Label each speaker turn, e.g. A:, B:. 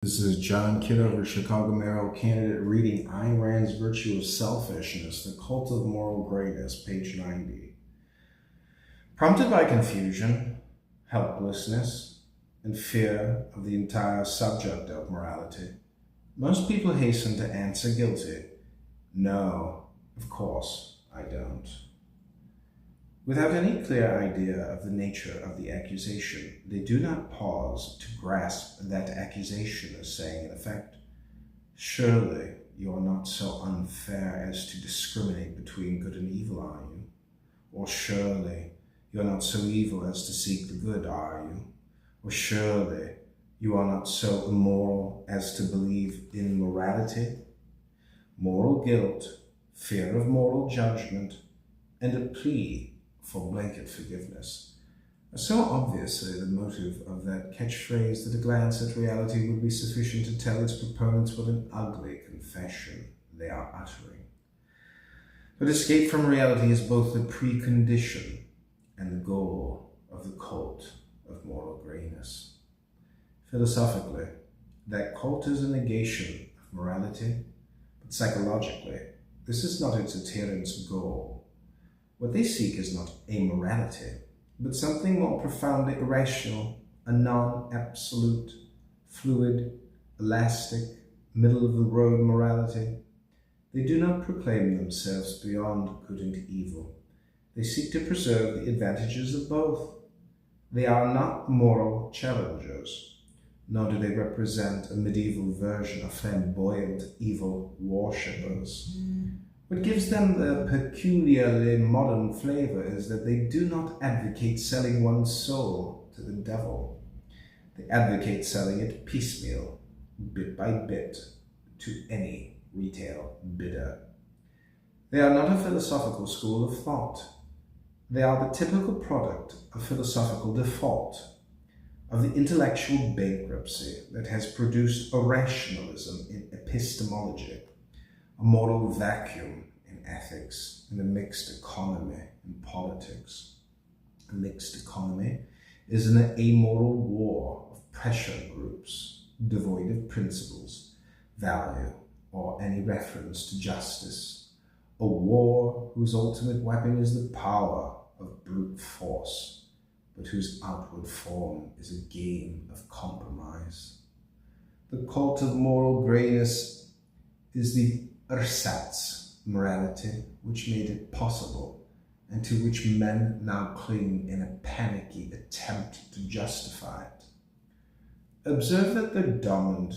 A: This is John Kidover, Chicago mayoral candidate, reading Ayn Rand's Virtue of Selfishness, The Cult of Moral Greatness, page 90. Prompted by confusion, helplessness, and fear of the entire subject of morality, most people hasten to answer guilty. No, of course I don't. Without any clear idea of the nature of the accusation, they do not pause to grasp that accusation as saying, in effect, surely you are not so unfair as to discriminate between good and evil, are you? Or surely you are not so evil as to seek the good, are you? Or surely you are not so immoral as to believe in morality? Moral guilt, fear of moral judgment, and a plea for blanket forgiveness are so obviously the motive of that catchphrase that a glance at reality would be sufficient to tell its proponents what an ugly confession they are uttering. But escape from reality is both the precondition and the goal of the cult of moral greatness. Philosophically, that cult is a negation of morality, but psychologically, this is not its adherents' goal. What they seek is not amorality, but something more profoundly irrational, a non-absolute, fluid, elastic, middle-of-the-road morality. They do not proclaim themselves beyond good and evil. They seek to preserve the advantages of both. They are not moral challengers, nor do they represent a medieval version of flamboyant evil worshippers. What gives them the peculiarly modern flavor is that they do not advocate selling one's soul to the devil. They advocate selling it piecemeal, bit by bit, to any retail bidder. They are not a philosophical school of thought. They are the typical product of philosophical default, of the intellectual bankruptcy that has produced a rationalism in epistemology, a moral vacuum in ethics, and a mixed economy in politics. A mixed economy is an amoral war of pressure groups, devoid of principles, value, or any reference to justice. A war whose ultimate weapon is the power of brute force, but whose outward form is a game of compromise. The cult of moral greyness is the ersatz morality which made it possible, and to which men now cling in a panicky attempt to justify it. Observe that the dominant